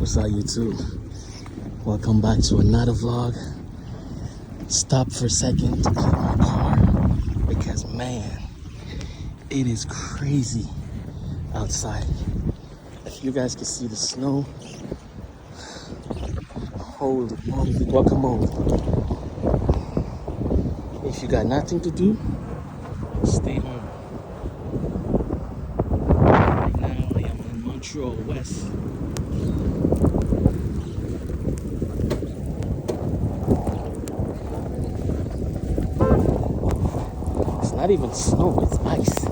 What's up, YouTube? Welcome back to another vlog. Stop for a second to clean my car because, man, it is crazy outside. If you guys can see the snow, holy moly, guacamole. If you got nothing to do, stay home. Right now, I am in Montreal West. It's not even snow, it's ice.